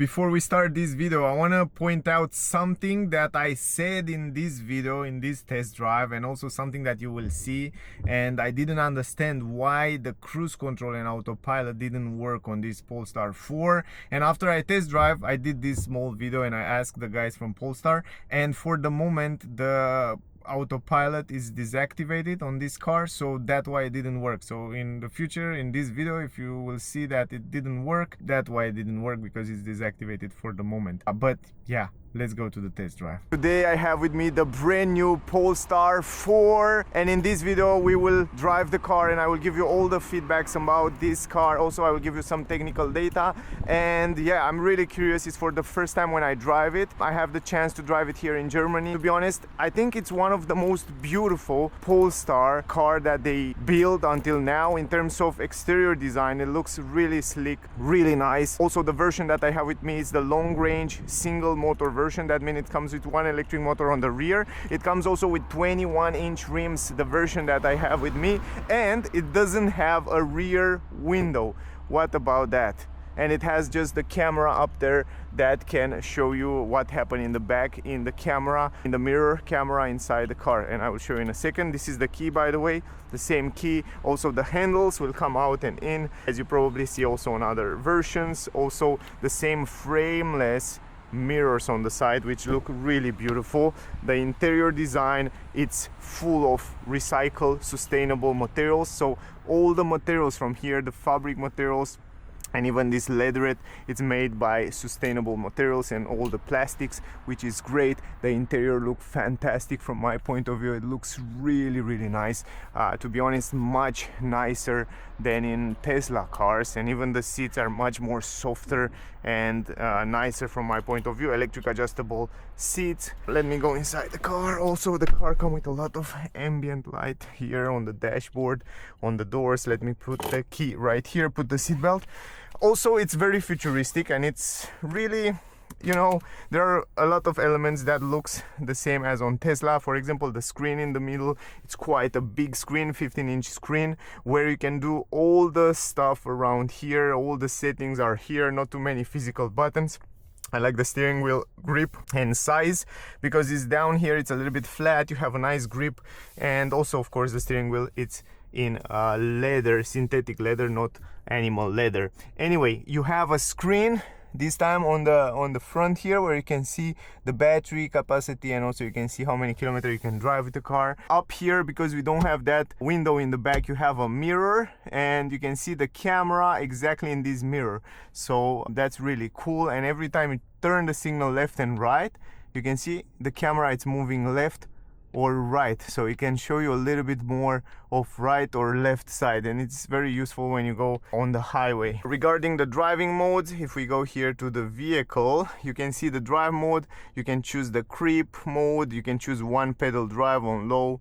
Before we start this video, I want to point out something that I said in this video, in this test drive, and also something that you will see. And I didn't understand why the cruise control and autopilot didn't work on this Polestar 4. And after I test drive, I did this small video and I asked the guys from Polestar. And for the moment, the autopilot is deactivated on this car, so that's why it didn't work. So in the future, in this video, if you will see that it didn't work, that's why it didn't work, because it's deactivated for the moment. But yeah, let's go to the test drive. Today I have with me the brand new Polestar 4, and in this video we will drive the car and I will give you all the feedbacks about this car. Also I will give you some technical data, and yeah, I'm really curious. It's for the first time when I drive it. I have the chance to drive it here in Germany. To be honest, I think it's one of the most beautiful Polestar car that they built until now. In terms of exterior design, it looks really slick, really nice. Also the version that I have with me is the long range single motor version. That means it comes with one electric motor on the rear. It comes also with 21-inch rims, the version that I have with me, and it doesn't have a rear window. What about that? And it has just the camera up there that can show you what happened in the back, in the camera, in the mirror camera inside the car, and I will show you in a second. This is the key, by the way, the same key. Also the handles will come out and in, as you probably see also on other versions. Also the same frameless mirrors on the side, which look really beautiful. The interior design, it's full of recycled sustainable materials. So all the materials from here, the fabric materials, and even this leatherette, it's made by sustainable materials, and all the plastics, which is great. The interior looks fantastic from my point of view. It looks really nice. To be honest, much nicer than in Tesla cars, and even the seats are much more softer and nicer from my point of view. Electric adjustable seats. Let me go inside the car. Also the car comes with a lot of ambient light here on the dashboard, on the doors. Let me put the key right here, put the seat belt. Also it's very futuristic, and it's really, you know, there are a lot of elements that looks the same as on Tesla. For example, the screen in the middle, it's quite a big screen, 15-inch screen, where you can do all the stuff around here. All the settings are here, not too many physical buttons. I like the steering wheel grip and size, because it's down here, it's a little bit flat, you have a nice grip. And also of course the steering wheel, it's in leather, synthetic leather, not animal leather. Anyway, you have a screen this time on the front here, where you can see the battery capacity, and also you can see how many kilometers you can drive with the car. Up here, because we don't have that window in the back, you have a mirror, and you can see the camera exactly in this mirror. So that's really cool. And every time you turn the signal left and right, you can see the camera, it's moving left or right, so it can show you a little bit more of right or left side, and it's very useful when you go on the highway. Regarding the driving modes, if we go here to the vehicle, you can see the drive mode. You can choose the creep mode, you can choose one pedal drive on low,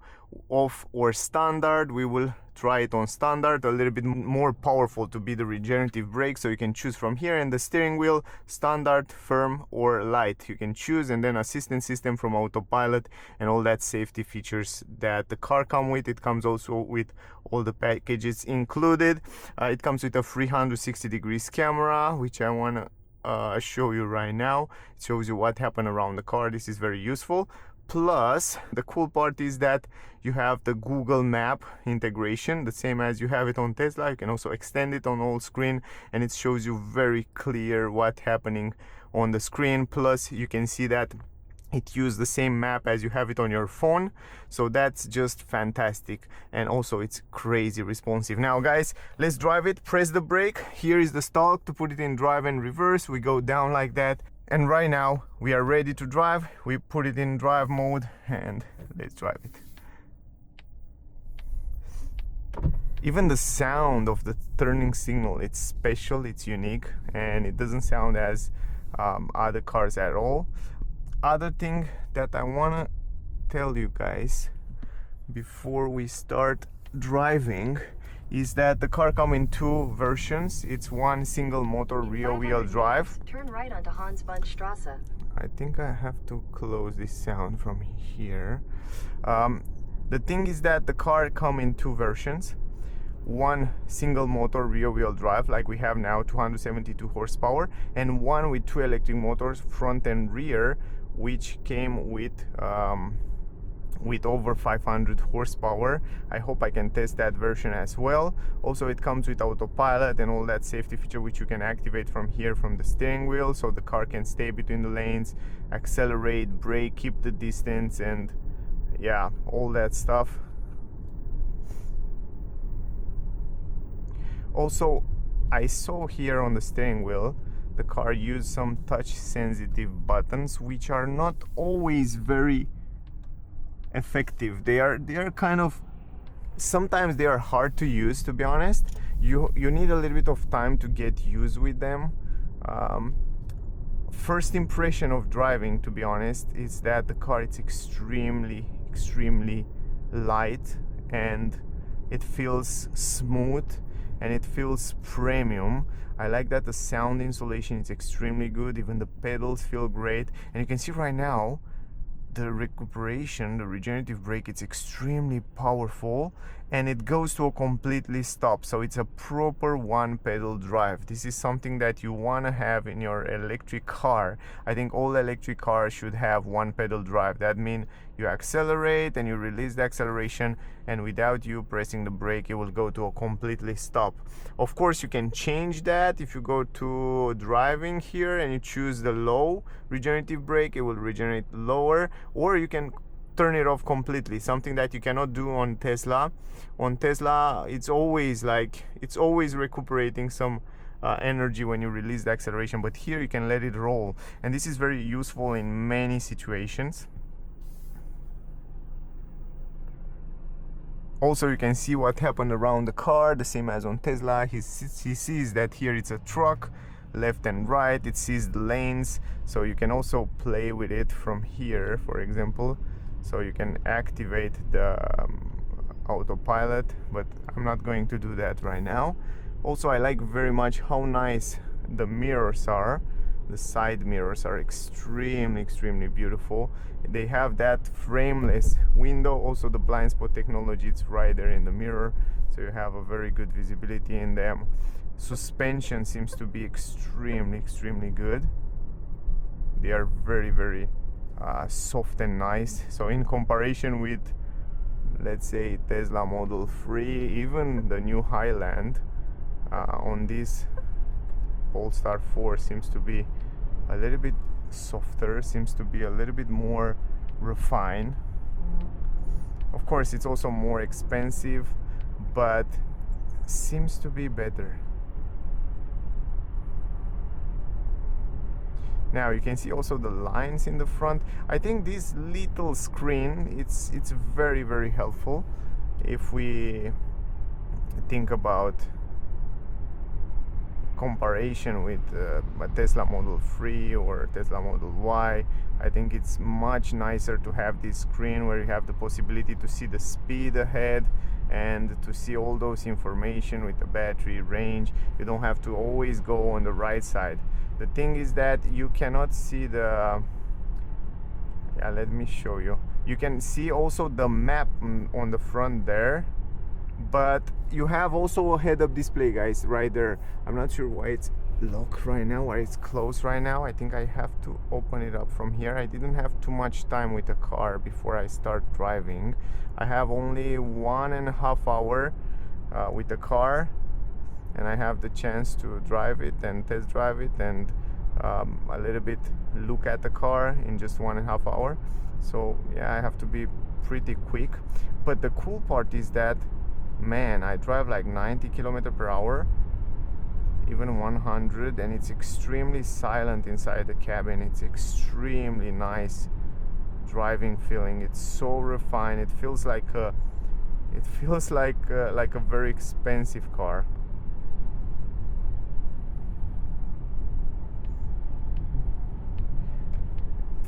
off, or standard. We will try it on standard, a little bit more powerful to be the regenerative brake, so you can choose from here. And the steering wheel, standard, firm, or light, you can choose. And then assistance system from autopilot, and all that safety features that the car come with. It comes also with all the packages included. It comes with a 360 degrees camera, which I want to show you right now. It shows you what happened around the car. This is very useful. Plus, the cool part is that you have the Google Map integration, the same as you have it on Tesla. You can also extend it on all screen, and it shows you very clear what's happening on the screen. Plus, you can see that it uses the same map as you have it on your phone, so that's just fantastic. And also it's crazy responsive. Now guys, let's drive it. Press the brake. Here is the stalk to put it in drive and reverse. We go down like that, and right now we are ready to drive. We put it in drive mode and let's drive it. Even the sound of the turning signal, it's special, it's unique, and it doesn't sound as other cars at all. Other thing that I want to tell you guys before we start driving is that the car comes in two versions. It's one single motor rear wheel drive. Turn right onto Hansbundstrasse. I think I have to close this sound from here. The thing is that the car comes in two versions. one single motor rear wheel drive like we have now, 272 horsepower, and one with two electric motors, front and rear, which came with over 500 horsepower. I hope I can test that version as well. Also, it comes with autopilot and all that safety feature which you can activate from here, from the steering wheel, so the car can stay between the lanes, accelerate, brake, keep the distance, and yeah, all that stuff. Also, I saw here on the steering wheel the car use some touch sensitive buttons which are not always very effective. They are kind of, sometimes they are hard to use, to be honest. You need a little bit of time to get used with them. First impression of driving, to be honest, is that the car is extremely light, and it feels smooth and it feels premium. I like that the sound insulation is extremely good, even the pedals feel great, and you can see right now the recuperation, the regenerative brake, it's extremely powerful, and it goes to a completely stop, so it's a proper one pedal drive. This is something that you want to have in your electric car. I think all electric cars should have one pedal drive. That means you accelerate and you release the acceleration, and without you pressing the brake, it will go to a completely stop. Of course, you can change that. If you go to driving here and you choose the low regenerative brake, it will regenerate lower, or you can turn it off completely, something that you cannot do on Tesla. On Tesla, it's always recuperating some energy when you release the acceleration, but here you can let it roll, and this is very useful in many situations. Also, you can see what happened around the car, the same as on Tesla. He sees that here it's a truck, left and right, it sees the lanes, so you can also play with it from here, for example. So you can activate the autopilot, but I'm not going to do that right now. Also, I like very much how nice the mirrors are. The side mirrors are extremely beautiful. They have that frameless window. Also, the blind spot technology, it's right there in the mirror, so you have a very good visibility in them. Suspension seems to be extremely good. They are very soft and nice. So in comparison with, let's say, Tesla Model 3, even the new Highland, on this Polestar 4 seems to be a little bit softer, seems to be a little bit more refined. Of course, it's also more expensive, but seems to be better. Now you can see also the lines in the front. I think this little screen, it's very helpful if we think about comparison with a Tesla Model 3 or Tesla Model Y. I think it's much nicer to have this screen where you have the possibility to see the speed ahead and to see all those information with the battery range. You don't have to always go on the right side. The thing is that you cannot see the, yeah, let me show you. You can see also the map on the front there, but you have also a head-up display, guys, right there. I'm not sure why it's locked right now, why it's closed right now. I think I have to open it up from here. I didn't have too much time with the car before I start driving. I have only 1.5 hours with the car, and I have the chance to drive it and test drive it and a little bit look at the car in just 1.5 hours. So yeah, I have to be pretty quick. But the cool part is that, man, I drive like 90 km/h, even 100, and it's extremely silent inside the cabin. It's extremely nice driving feeling. It's so refined. It feels like a very expensive car.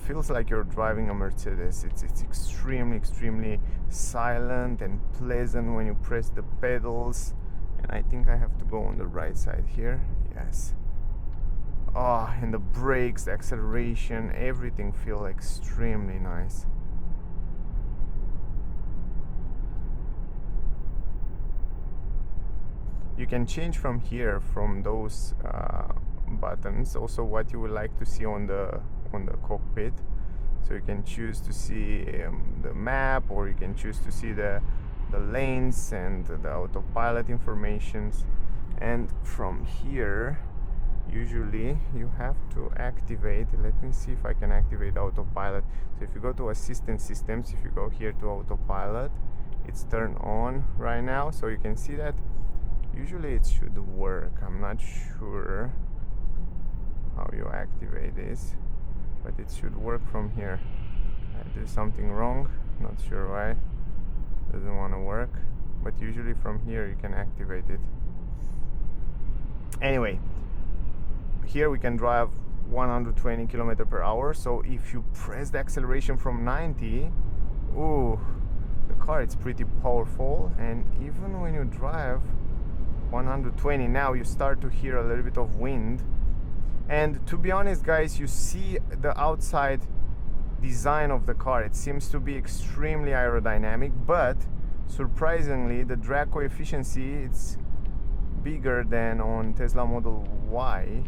Feels like you're driving a Mercedes. It's extremely silent and pleasant when you press the pedals. And I think I have to go on the right side here. Yes. Oh, and the brakes, the acceleration, everything feels extremely nice. You can change from here, from those buttons, also what you would like to see on the cockpit. So you can choose to see the map, or you can choose to see the lanes and the autopilot informations. And from here, usually you have to activate, let me see if I can activate autopilot. So if you go to assistant systems, if you go here to autopilot, it's turned on right now, so you can see that usually it should work. I'm not sure how you activate this, but it should work from here. I do something wrong, not sure why doesn't want to work, but usually from here you can activate it. Anyway, here we can drive 120 km per hour. So if you press the acceleration from 90, ooh, the car is pretty powerful. And even when you drive 120, now you start to hear a little bit of wind. And to be honest, guys, you see the outside design of the car. It seems to be extremely aerodynamic, but surprisingly the drag coefficient, it's bigger than on Tesla Model Y,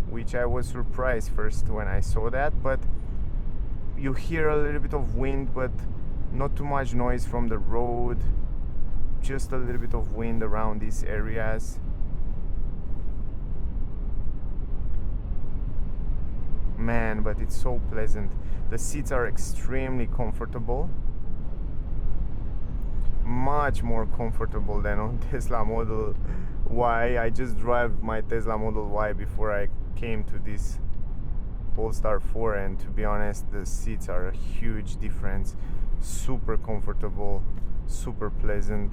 which I was surprised first when I saw that. But you hear a little bit of wind, but not too much noise from the road, just a little bit of wind around these areas. Man, but it's so pleasant. The seats are extremely comfortable, much more comfortable than on Tesla Model Y. I just drove my Tesla Model Y before I came to this Polestar 4, and to be honest, the seats are a huge difference. Super comfortable, super pleasant.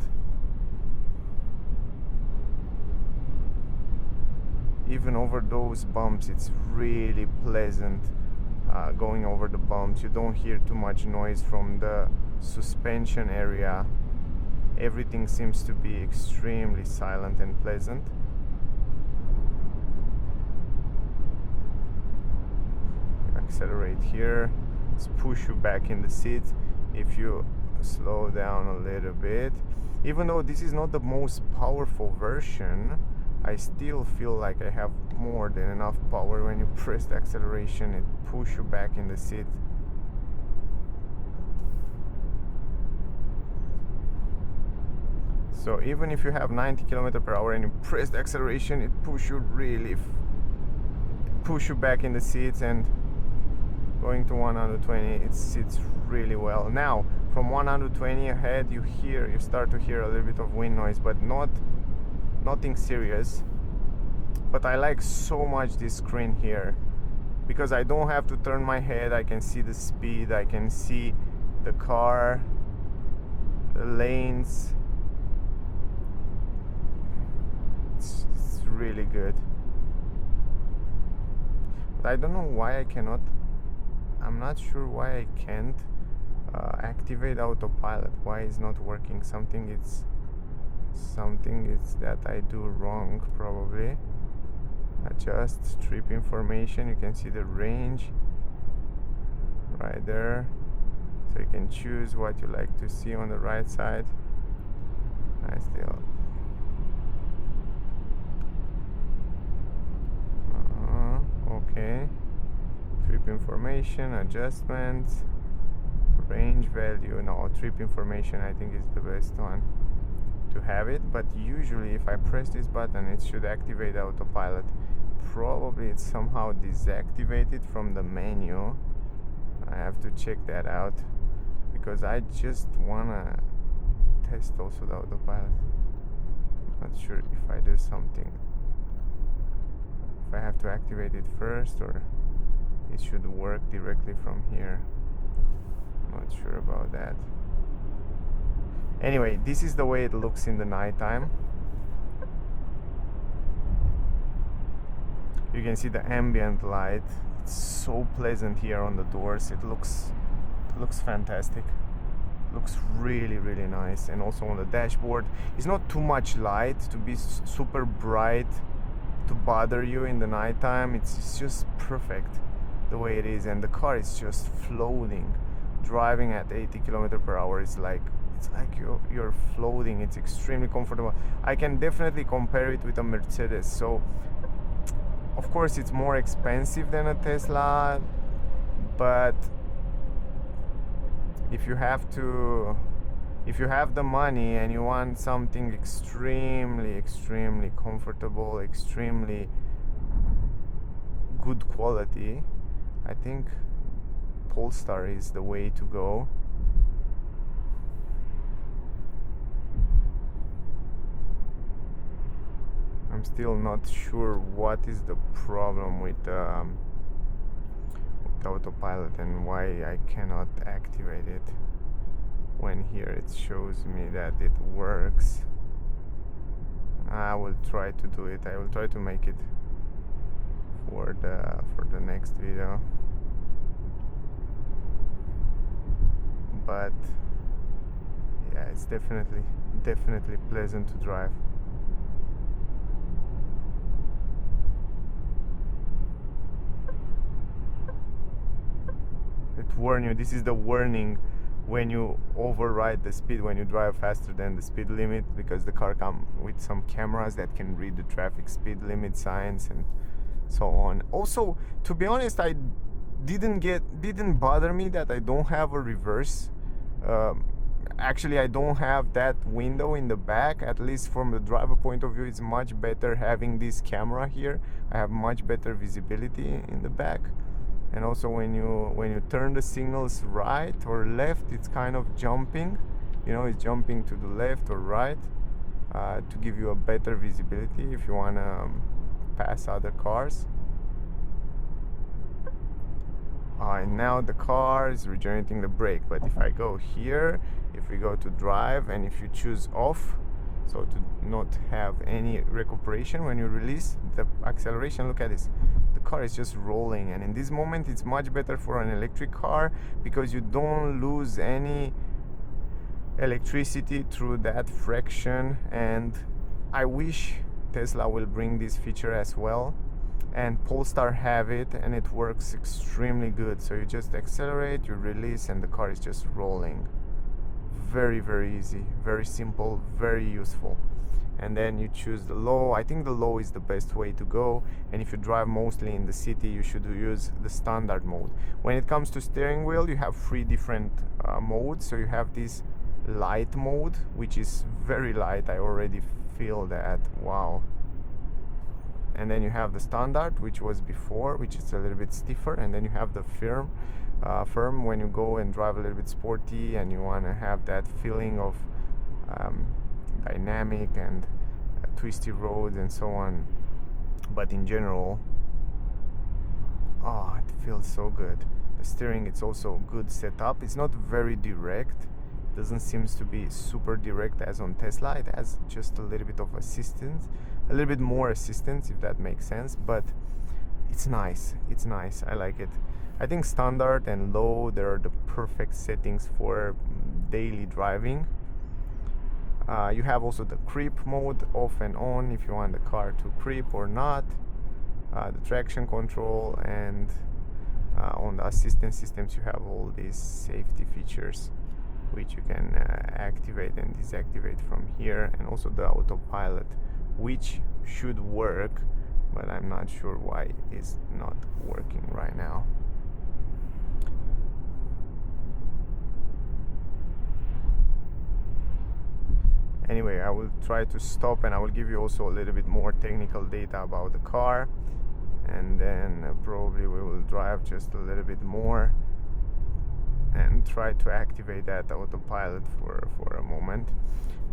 Even over those bumps, it's really pleasant going over the bumps. You don't hear too much noise from the suspension area. Everything seems to be extremely silent and pleasant. Accelerate here, let's push you back in the seat. If you slow down a little bit, even though this is not the most powerful version, I still feel like I have more than enough power. When you press the acceleration, it pushes you back in the seat. So even if you have 90 km per hour and you press the acceleration, it pushes you really, push you back in the seats. And going to 120, it sits really well. Now from 120 ahead, you start to hear a little bit of wind noise, but nothing serious. But I like so much this screen here, because I don't have to turn my head. I can see the speed, I can see the car, the lanes. It's really good. But I don't know why I cannot, I'm not sure why I can't activate autopilot. Why it's not working? Something it's that I do wrong, probably. Adjust trip information. You can see the range right there, so you can choose what you like to see on the right side. I still okay. Trip information, adjustments, range value. No, trip information I think is the best one to have it, but usually if I press this button, it should activate autopilot. Probably it's somehow deactivated from the menu. I have to check that out, because I just wanna test also the autopilot. Not sure if I do something, if I have to activate it first, or it should work directly from here. Not sure about that. Anyway, this is the way it looks in the nighttime. You can see the ambient light. It's so pleasant here on the doors. It looks fantastic. It looks really, really nice. And also on the dashboard, it's not too much light to be super bright to bother you in the nighttime. It's just perfect the way it is, and the car is just floating. Driving at 80 km per hour is like, it's like you're floating. It's extremely comfortable. I can definitely compare it with a Mercedes. So of course it's more expensive than a Tesla, but if you have the money and you want something extremely comfortable, extremely good quality, I think Polestar is the way to go. I'm still not sure what is the problem with autopilot and why I cannot activate it when here it shows me that it works. I will try to do it. I will try to make it for the next video, but yeah, it's definitely pleasant to drive. It warn you. This is the warning when you override the speed, when you drive faster than the speed limit, because the car comes with some cameras that can read the traffic speed limit signs and so on. Also, to be honest, I didn't bother me that I don't have a reverse. Actually, I don't have that window in the back. At least from the driver point of view, it's much better having this camera here. I have much better visibility in the back. And also when you turn the signals right or left, it's kind of jumping, it's jumping to the left or right to give you a better visibility if you want to pass other cars. And now the car is regenerating the brake, but if I go here, if we go to drive, and if you choose off, so to not have any recuperation when you release the acceleration, look at this. The car is just rolling, and in this moment it's much better for an electric car because you don't lose any electricity through that friction. And I wish Tesla will bring this feature as well, and Polestar have it, and it works extremely good. So you just accelerate, you release, and the car is just rolling. Very easy, very simple, very useful. And then you choose the low. I think the low is the best way to go, and if you drive mostly in the city, you should use the standard mode. When it comes to steering wheel, you have 3 different modes. So you have this light mode, which is very light. I already feel that, wow. And then you have the standard, which was before, which is a little bit stiffer. And then you have the firm when you go and drive a little bit sporty and you want to have that feeling of dynamic and twisty roads and so on. But in general, it feels so good. The steering, it's also good setup. It's not very direct. It doesn't seem to be super direct as on Tesla. It has just a little bit of assistance, a little bit more assistance, if that makes sense. But it's nice. I like it. I think standard and low, they're the perfect settings for daily driving. You have also the creep mode, off and on, if you want the car to creep or not. The traction control, and on the assistance systems you have all these safety features which you can activate and deactivate from here, and also the autopilot, which should work, but I'm not sure why it is not working right now. Anyway, I will try to stop, and I will give you also a little bit more technical data about the car, and then probably we will drive just a little bit more and try to activate that autopilot for a moment.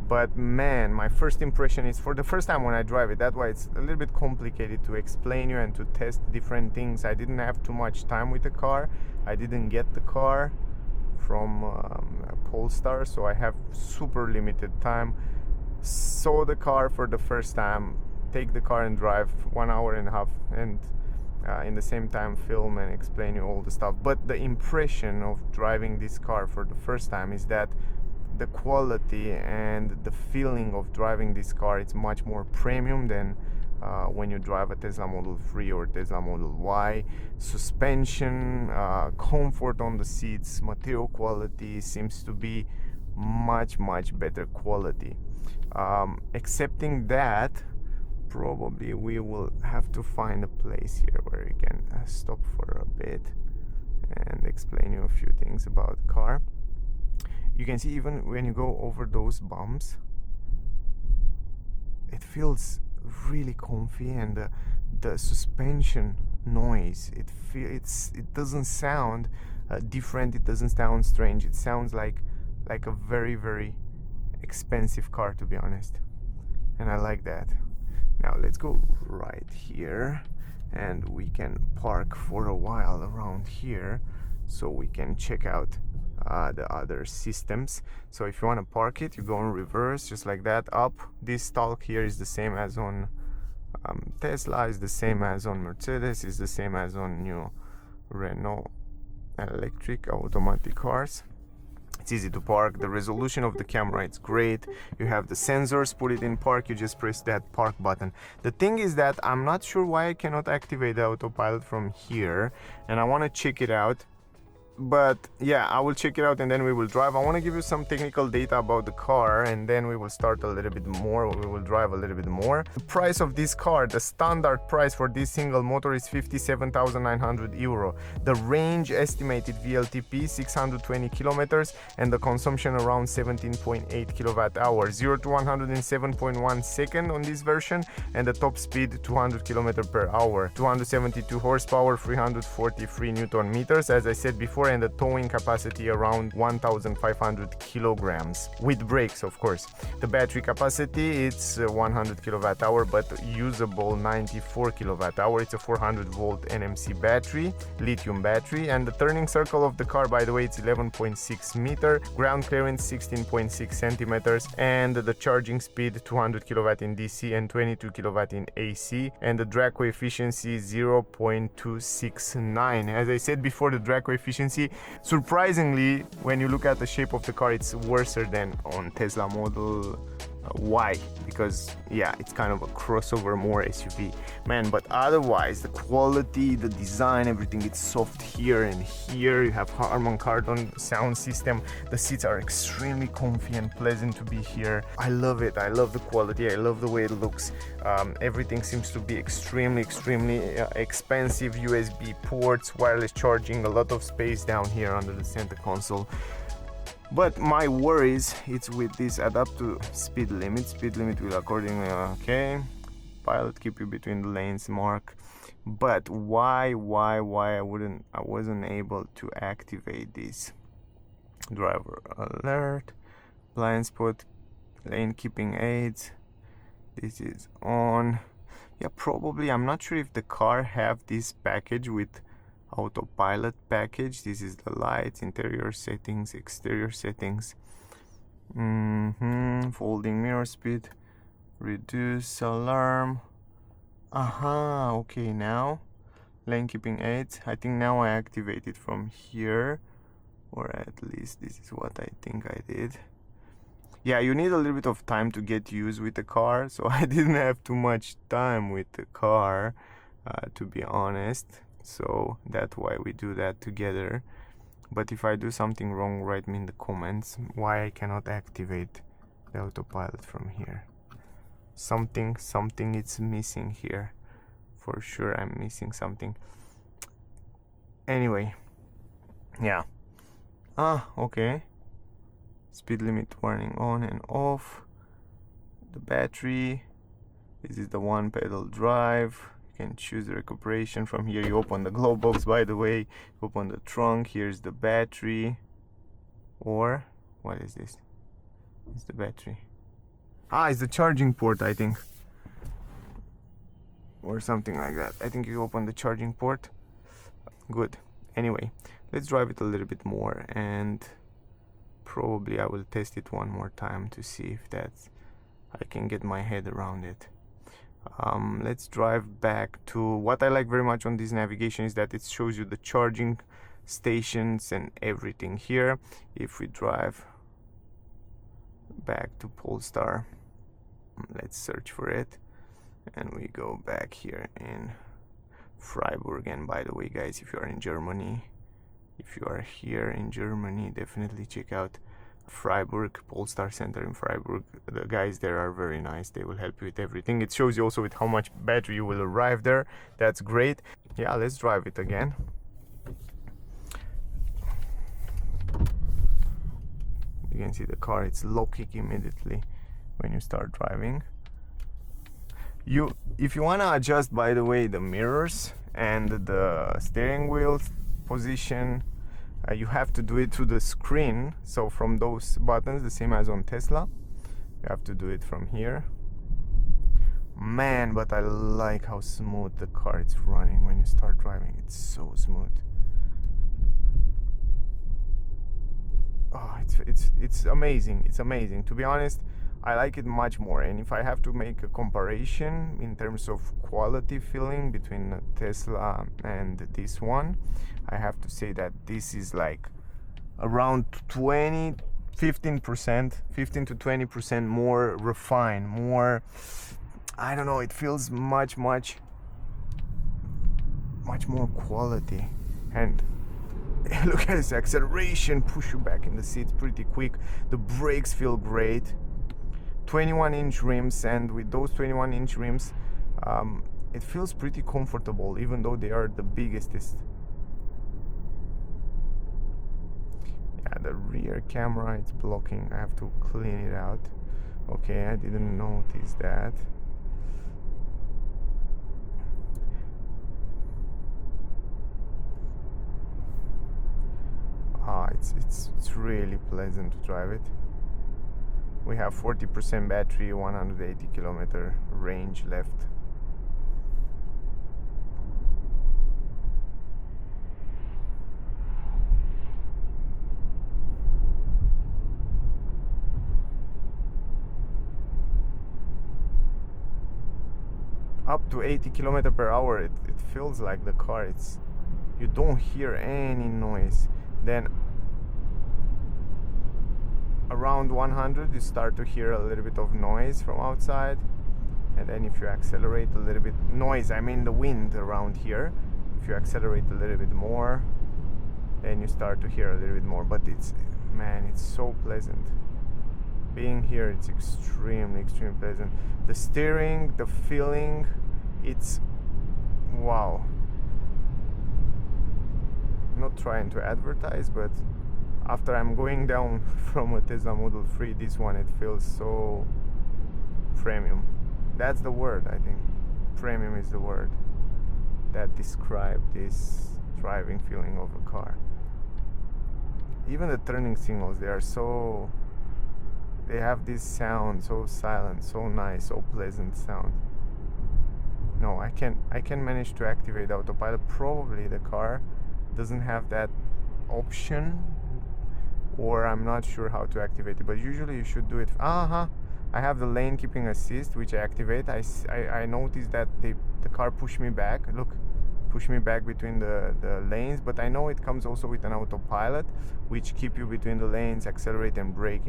But man, my first impression is, for the first time when I drive it, that's why it's a little bit complicated to explain you and to test different things. I didn't have too much time with the car. I didn't get the car from Polestar, so I have super limited time. Saw the car for the first time, take the car and drive 1.5 hours, and in the same time film and explain you all the stuff. But the impression of driving this car for the first time is that the quality and the feeling of driving this car, it's much more premium than when you drive a Tesla Model 3 or Tesla Model Y. Suspension, comfort on the seats, material quality seems to be much better quality. Excepting that, probably we will have to find a place here where we can stop for a bit and explain you a few things about the car. You can see even when you go over those bumps, it feels really comfy, and the suspension noise, it doesn't sound different, it doesn't sound strange, it sounds like a very expensive car, to be honest, and I like that. Now let's go right here, and we can park for a while around here so we can check out the other systems. So if you want to park it, you go in reverse, just like that, up. This stalk here is the same as on Tesla, is the same as on Mercedes, is the same as on new Renault electric automatic cars. It's easy to park. The resolution of the camera, it's great. You have the sensors, put it in park, you just press that park button. The thing is that I'm not sure why I cannot activate the autopilot from here, and I want to check it out. But yeah, I will check it out and then we will drive. I want to give you some technical data about the car, and then we will start a little bit more, we will drive a little bit more. The price of this car, the standard price for this single motor is 57,900 euro. The range estimated VLTP 620 kilometers, and the consumption around 17.8 kilowatt hours. 0 to 107.1 second on this version, and the top speed 200 kilometers per hour. 272 horsepower, 343 newton meters, as I said before, and the towing capacity around 1,500 kilograms with brakes, of course. The battery capacity, it's 100 kilowatt hour, but usable 94 kilowatt hour. It's a 400 volt NMC battery, lithium battery, and the turning circle of the car, by the way, it's 11.6 meter, ground clearance 16.6 centimeters, and the charging speed 200 kilowatt in DC and 22 kilowatt in AC, and the drag coefficient 0.269. As I said before, the drag coefficient, surprisingly, when you look at the shape of the car, it's worse than on Tesla Model Y, because yeah, it's kind of a crossover, more SUV, man. But otherwise, the quality, the design, everything, it's soft here, and here you have Harman Kardon sound system. The seats are extremely comfy and pleasant to be here. I love it. I love the quality, I love the way it looks. Everything seems to be extremely expensive. USB ports, wireless charging, a lot of space down here under the center console. But my worries, it's with this adapt to speed limit. Speed limit will accordingly, okay. Pilot keep you between the lanes mark. But why I wasn't able to activate this? Driver alert, blind spot, lane keeping aids. This is on. Yeah, probably, I'm not sure if the car have this package with autopilot package. This is the lights, interior settings, exterior settings, folding mirror speed, reduce alarm. Okay, now lane keeping aids. I think now I activate it from here, or at least this is what I think I did. Yeah, you need a little bit of time to get used with the car, so I didn't have too much time with the car, to be honest. So that's why we do that together. But if I do something wrong, write me in the comments why I cannot activate the autopilot from here. Something it's missing here. For sure I'm missing something. Anyway, yeah. Okay. Speed limit warning on and off. The battery. This is the one pedal drive. Can choose the recuperation from here. You open the glove box, by the way, open the trunk. Here's the battery, or what is this? It's the battery. It's the charging port, I think, or something like that. I think you open the charging port. Good. Anyway, let's drive it a little bit more, and probably I will test it one more time to see if I can get my head around it. Let's drive back to what I like very much on this navigation is that it shows you the charging stations and everything here. If we drive back to Polestar, let's search for it, and we go back here in Freiburg. And by the way, guys, if you are in Germany, if you are here in Germany, definitely check out Freiburg, Polestar Center in Freiburg. The guys there are very nice. They will help you with everything. It shows you also with how much battery you will arrive there. That's great. Yeah, let's drive it again. You can see the car, it's low kick immediately when you start driving. If you want to adjust, by the way, the mirrors and the steering wheel position, you have to do it through the screen. So from those buttons, the same as on Tesla, you have to do it from here. Man, but I like how smooth the car is running when you start driving. It's so smooth. Oh, it's amazing. It's amazing. To be honest, I like it much more. And if I have to make a comparison in terms of quality feeling between Tesla and this one, I have to say that this is like around 15% to 20% more refined, more, I don't know, it feels much more quality. And look at this acceleration, push you back in the seat pretty quick. The brakes feel great. 21-inch rims, and with those 21-inch rims, it feels pretty comfortable, even though they are the biggest. Yeah, the rear camera, it's blocking. I have to clean it out. Okay, I didn't notice that. It's really pleasant to drive it. We have 40% battery, 180 kilometer range left. Up to 80 kilometers per hour, it feels like the car, you don't hear any noise. Then around 100 you start to hear a little bit of noise from outside, and then if you accelerate a little bit, noise, I mean the wind around here, if you accelerate a little bit more, then you start to hear a little bit more. But it's so pleasant being here. It's extremely pleasant. The steering, the feeling, it's wow. Not trying to advertise, but after I'm going down from a Tesla Model 3, this one, it feels so premium. That's the word, I think. Premium is the word that describes this driving feeling of a car. Even the turning signals, they have this sound, so silent, so nice, so pleasant sound. No, I can manage to activate autopilot. Probably the car doesn't have that option, or I'm not sure how to activate it, but usually you should do it. I have the lane keeping assist, which I activate. I noticed that the car pushed me back. Look, push me back between the lanes, but I know it comes also with an autopilot, which keep you between the lanes, accelerate and brake,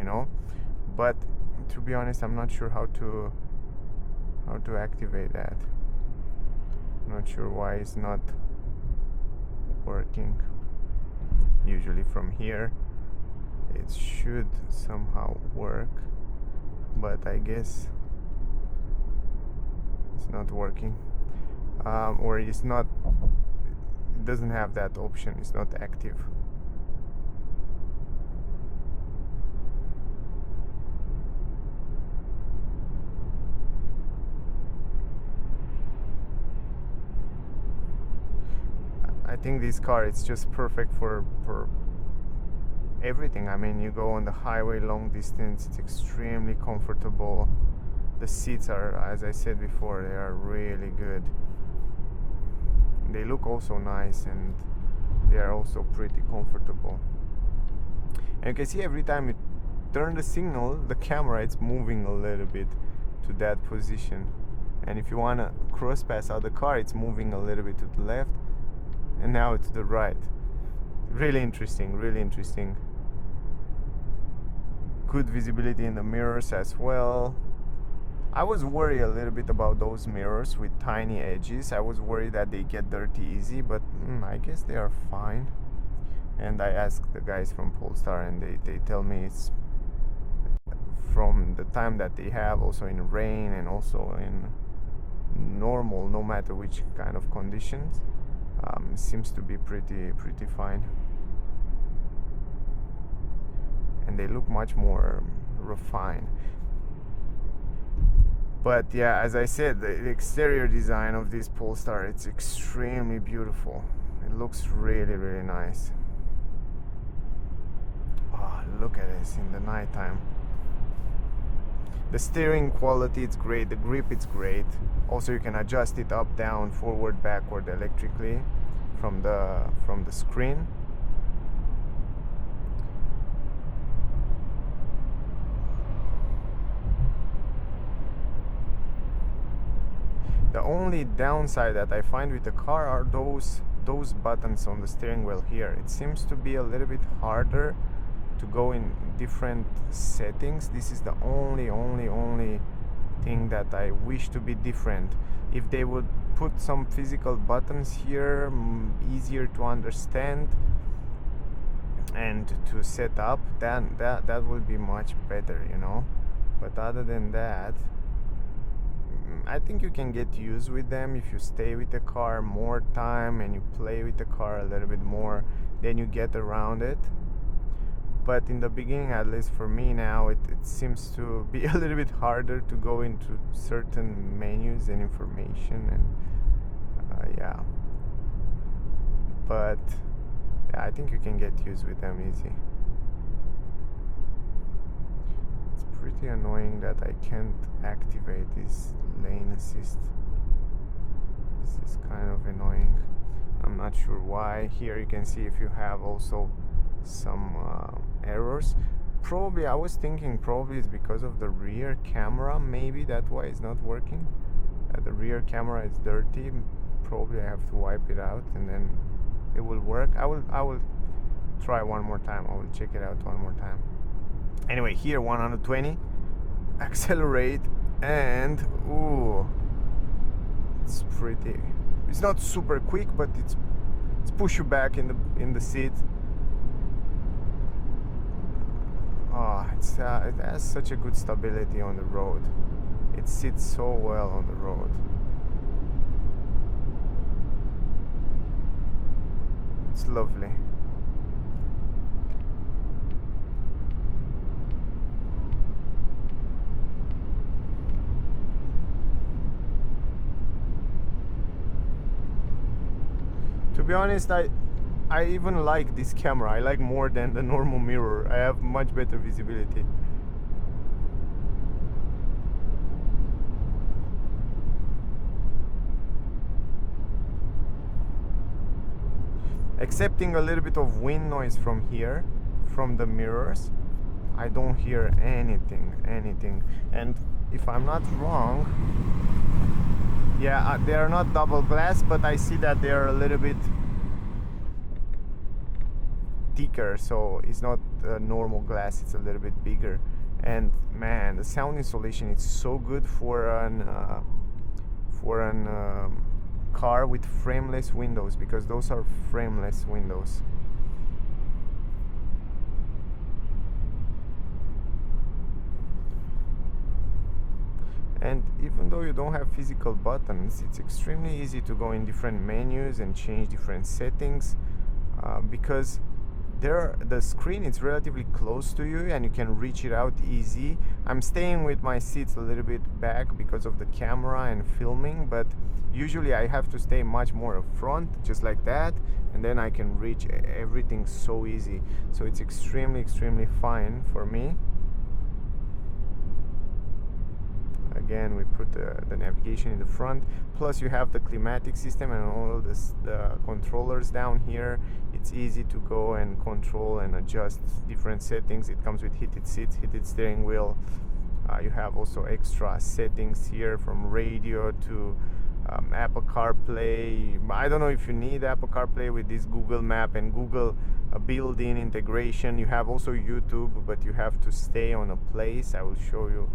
but to be honest, I'm not sure how to activate that. I'm not sure why it's not working. Usually from here it should somehow work, but I guess it's not working, or it doesn't have that option. It's not active. I think this car, it's just perfect for everything. I mean, you go on the highway long distance, it's extremely comfortable. The seats are, as I said before, they are really good. They look also nice, and they are also pretty comfortable. And you can see every time you turn the signal, the camera, it's moving a little bit to that position. And if you want to cross pass out the car, it's moving a little bit to the left, and now to the right. Really interesting, really interesting. Good visibility in the mirrors as well. I was worried a little bit about those mirrors with tiny edges. I was worried that they get dirty easy, but I guess they are fine. And I asked the guys from Polestar, and they tell me from the time that they have, also in rain and also in normal, no matter which kind of conditions. Seems to be pretty fine, and they look much more refined. But yeah, as I said, the exterior design of this Polestar, it's extremely beautiful. It looks really nice. Oh, look at this in the nighttime. The steering quality, it's great. The grip, it's great. Also, you can adjust it up, down, forward, backward electrically from the screen. The only downside that I find with the car are those buttons on the steering wheel here. It seems to be a little bit harder to go in different settings. This is the only thing that I wish to be different. If they would put some physical buttons here, easier to understand and to set up, then that would be much better, you know. But other than that, I think you can get used with them if you stay with the car more time and you play with the car a little bit more, then you get around it. But in the beginning, at least for me now, it seems to be a little bit harder to go into certain menus and information, and yeah. But yeah, I think you can get used with them easy. It's pretty annoying that I can't activate this lane assist. This is kind of annoying. I'm not sure why. Here you can see if you have also some errors. Probably, I was thinking probably it's because of the rear camera. Maybe that's why it's not working. The rear camera is dirty. Probably I have to wipe it out and then it will work. I will try one more time. I will check it out one more time. Anyway, here 120, accelerate, and ooh, it's pretty. It's not super quick, but it's push you back in the seat. Oh, it has such a good stability on the road. It sits so well on the road. It's lovely. To be honest, I even like this camera. I like more than the normal mirror. I have much better visibility. Excepting a little bit of wind noise from here, from the mirrors, I don't hear anything. And if I'm not wrong, yeah, they are not double glass, but I see that they are a little bit thicker, so it's not normal glass, it's a little bit bigger. And man, the sound insulation is so good for an car with frameless windows, because those are frameless windows. And even though you don't have physical buttons, it's extremely easy to go in different menus and change different settings, because the screen is relatively close to you and you can reach it out easy. I'm staying with my seats a little bit back because of the camera and filming, but usually I have to stay much more up front, just like that, and then I can reach everything so easy. So it's extremely fine for me. Again, we put the navigation in the front, plus you have the climatic system and all the controllers down here. It's easy to go and control and adjust different settings. It comes with heated seats, heated steering wheel. You have also extra settings here, from radio to Apple CarPlay. I don't know if you need Apple CarPlay with this Google Map and Google built-in integration. You have also YouTube, but you have to stay on a place. I will show you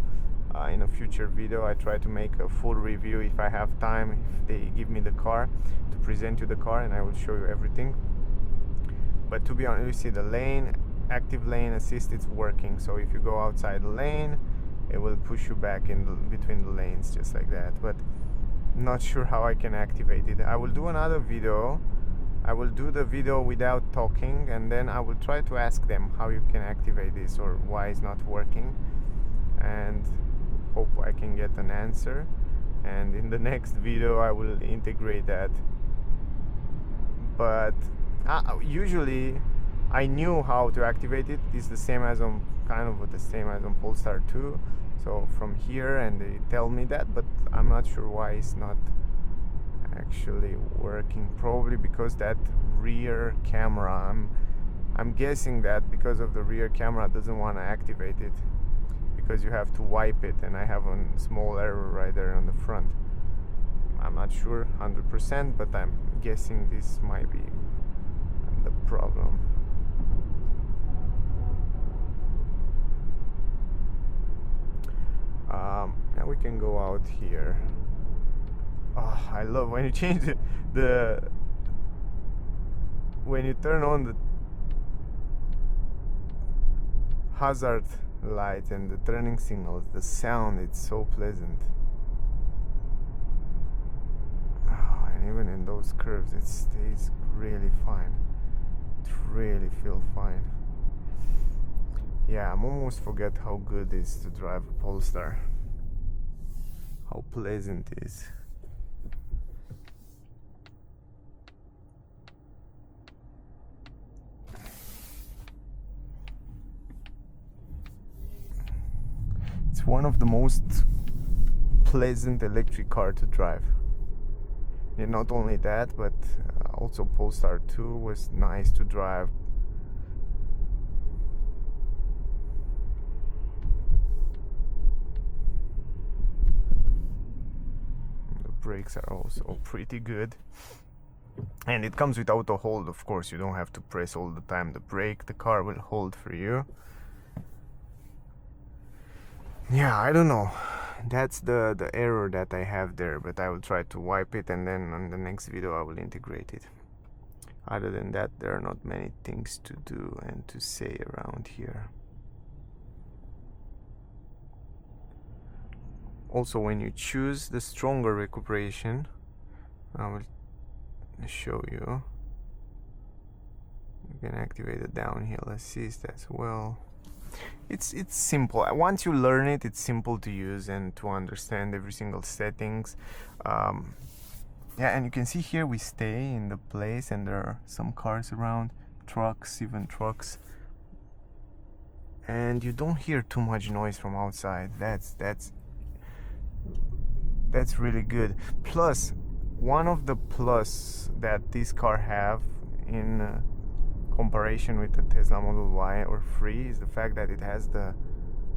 in a future video. I try to make a full review if I have time, if they give me the car, to present you the car, and I will show you everything. But to be honest, you see the lane, active lane assist, it's working. So if you go outside the lane, it will push you back in between the lanes just like that. But not sure how I can activate it. I will do another video. I will do the video without talking, and then I will try to ask them how you can activate this or why it's not working, and hope I can get an answer. And in the next video I will integrate that. But usually I knew how to activate it. It's the same as on the same as on Polestar 2. So from here, and they tell me that, but I'm not sure why it's not actually working. Probably because that rear camera, I'm guessing that because of the rear camera doesn't want to activate it, because you have to wipe it, and I have a small error right there on the front. I'm not sure 100%, but I'm guessing this might be the problem. Now we can go out here. Oh, I love when you change when you turn on the hazard light and the turning signals, the sound, it's so pleasant. Oh, and even in those curves it stays really fine. It really feels fine. Yeah, I'm almost forget how good it is to drive a Polestar. How pleasant it is. It's one of the most pleasant electric car to drive. And not only that, but also Polestar 2 was nice to drive. The brakes are also pretty good. And it comes with auto hold, of course. You don't have to press all the time the brake. The car will hold for you. Yeah, I don't know. That's the error that I have there, but I will try to wipe it, and then on the next video I will integrate it. Other than that, there are not many things to do and to say around here. Also, when you choose the stronger recuperation, I will show you. You can activate the downhill assist as well. It's simple. Once you learn it, it's simple to use and to understand every single settings. Yeah, and you can see here we stay in the place, and there are some cars around, trucks, even trucks, and you don't hear too much noise from outside. That's really good. Plus, one of the plus that this car have in comparison with the Tesla Model Y or 3 is the fact that it has the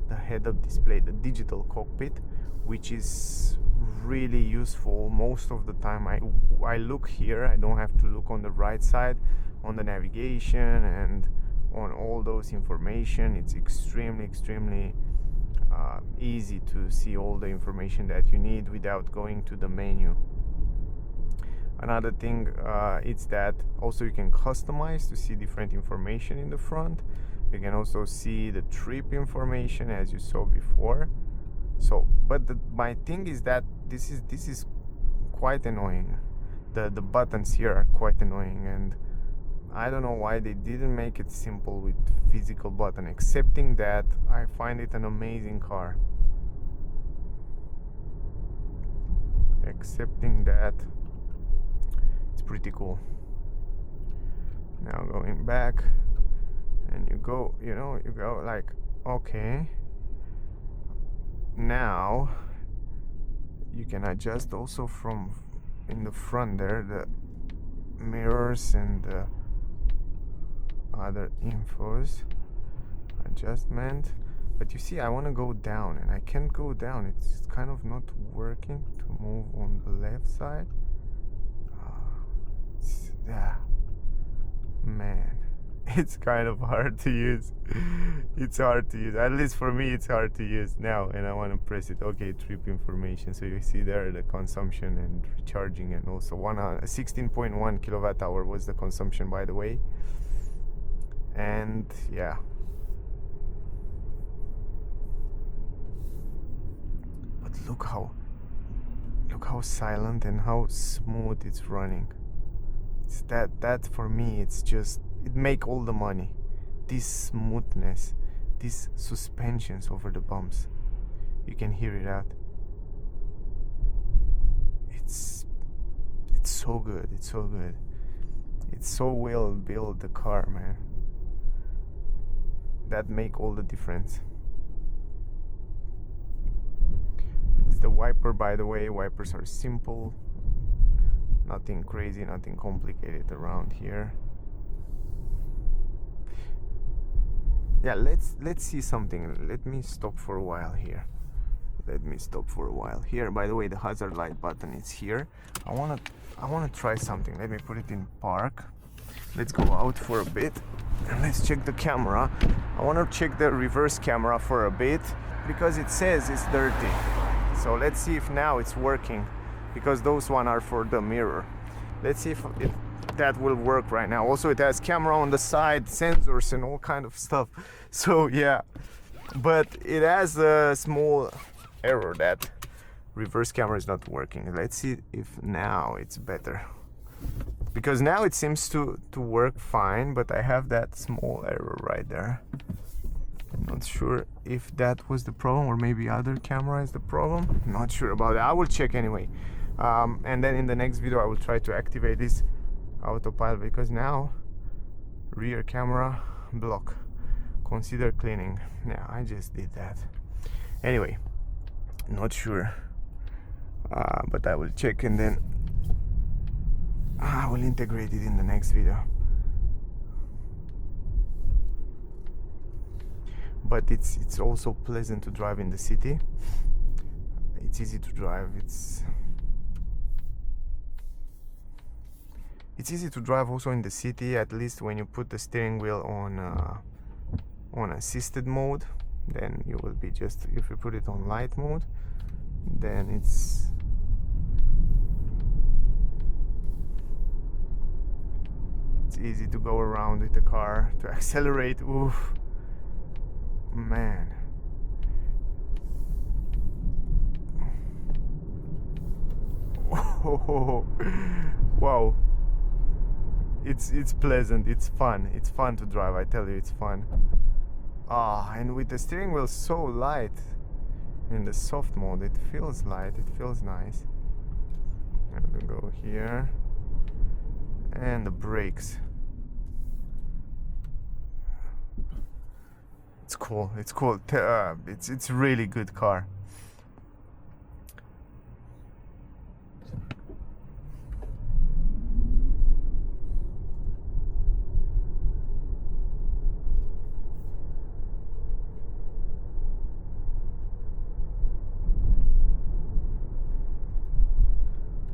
head-up display, the digital cockpit, which is really useful. Most of the time I look here, I don't have to look on the right side on the navigation and on all those information. It's extremely easy to see all the information that you need without going to the menu. Another thing, it's that also you can customize to see different information in the front. You can also see the trip information as you saw before. So, but my thing is that this is quite annoying. The buttons here are quite annoying, and I don't know why they didn't make it simple with physical button. Excepting that, I find it an amazing car. Excepting that, it's pretty cool. Now going back, and you go like, okay, now you can adjust also from in the front there the mirrors and the other infos adjustment. But you see, I want to go down and I can't go down. It's kind of not working to move on the left side. Yeah, man, it's kind of hard to use. It's hard to use, at least for me. It's hard to use now, and I want to press it. Okay, trip information. So you see there the consumption and recharging, and also 16.1 kilowatt hour was the consumption, by the way. And yeah, but look how silent and how smooth it's running. It's that for me, it's just, it make all the money. This smoothness, these suspensions over the bumps, you can hear it out. It's so good. It's so good. It's so well built, the car, man. That make all the difference. It's the wiper, by the way. Wipers are simple, nothing crazy, nothing complicated around here. Yeah, let's see something. Let me stop for a while here. By the way, the hazard light button is here. I wanna try something. Let me put it in park. Let's go out for a bit and let's check the camera. I wanna check the reverse camera for a bit because it says it's dirty. So let's see if now it's working, because those one are for the mirror. Let's see if that will work right now. Also, it has camera on the side, sensors and all kind of stuff. So yeah, but it has a small error that reverse camera is not working. Let's see if now it's better, because now it seems to work fine, but I have that small error right there. I'm not sure if that was the problem or maybe other camera is the problem. Not sure about that. I will check anyway, and then in the next video I will try to activate this autopilot, because now rear camera block, consider cleaning. Yeah, I just did that anyway. Not sure, but I will check and then I will integrate it in the next video. But it's also pleasant to drive in the city. It's easy to drive. It's easy to drive also in the city, at least when you put the steering wheel on assisted mode. Then you will be just, if you put it on light mode, then it's easy to go around with the car, to accelerate. Oof, man. Oh, wow. It's pleasant, it's fun to drive, I tell you, it's fun. And with the steering wheel so light in the soft mode, it feels light, it feels nice. I'm gonna go here, and the brakes. It's cool. It's really good car.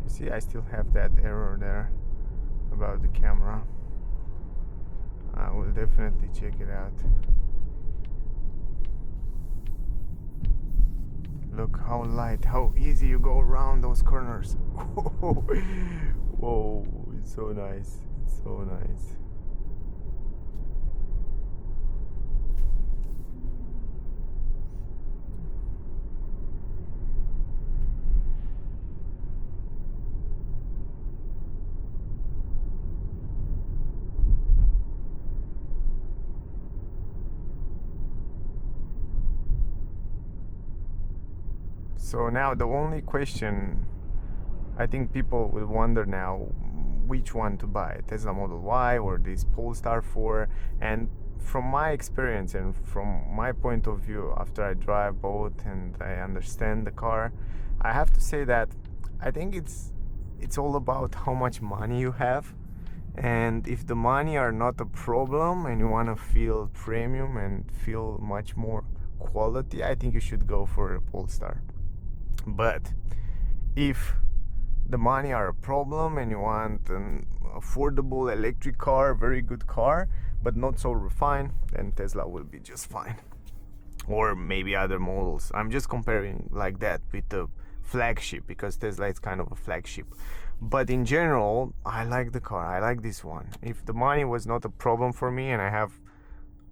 See, I still have that error there about the camera. I will definitely check it out. Look how light, how easy you go around those corners. Whoa, it's so nice. It's so nice. So now the only question, I think people will wonder now, which one to buy, Tesla Model Y or this Polestar 4. And from my experience and from my point of view, after I drive both and I understand the car, I have to say that I think it's all about how much money you have. And if the money are not a problem and you want to feel premium and feel much more quality, I think you should go for a Polestar. But if the money are a problem and you want an affordable electric car, very good car, but not so refined, then Tesla will be just fine. Or maybe other models. I'm just comparing like that with the flagship, because Tesla is kind of a flagship. But in general, I like the car. I like this one. If the money was not a problem for me and I have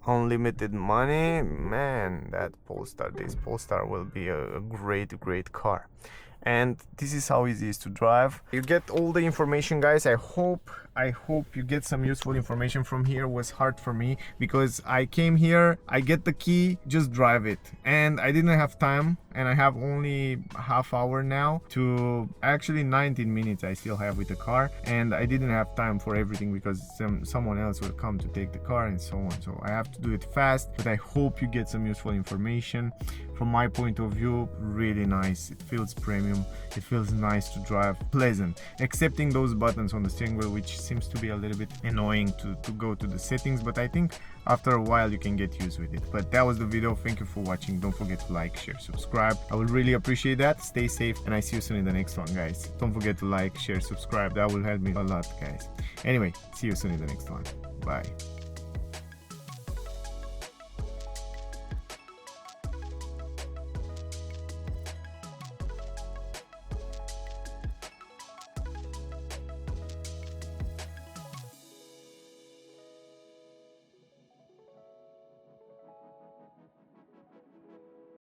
unlimited money, man, that this Polestar will be a great car. And this is how easy it is to drive. You get all the information, guys. I hope you get some useful information from here. It was hard for me because I came here, I get the key, just drive it, and I didn't have time, and I have only half hour now to actually 19 minutes I still have with the car, and I didn't have time for everything because someone else will come to take the car and so on. So I have to do it fast, but I hope you get some useful information. From my point of view, really nice. It feels premium, it feels nice to drive, pleasant, excepting those buttons on the steering wheel, which seems to be a little bit annoying to go to the settings, but I think after a while you can get used with it. But that was the video. Thank you for watching. Don't forget to like, share, subscribe. I would really appreciate that. Stay safe, and I see you soon in the next one, guys. Don't forget to like, share, subscribe. That will help me a lot, guys. Anyway, see you soon in the next one. Bye.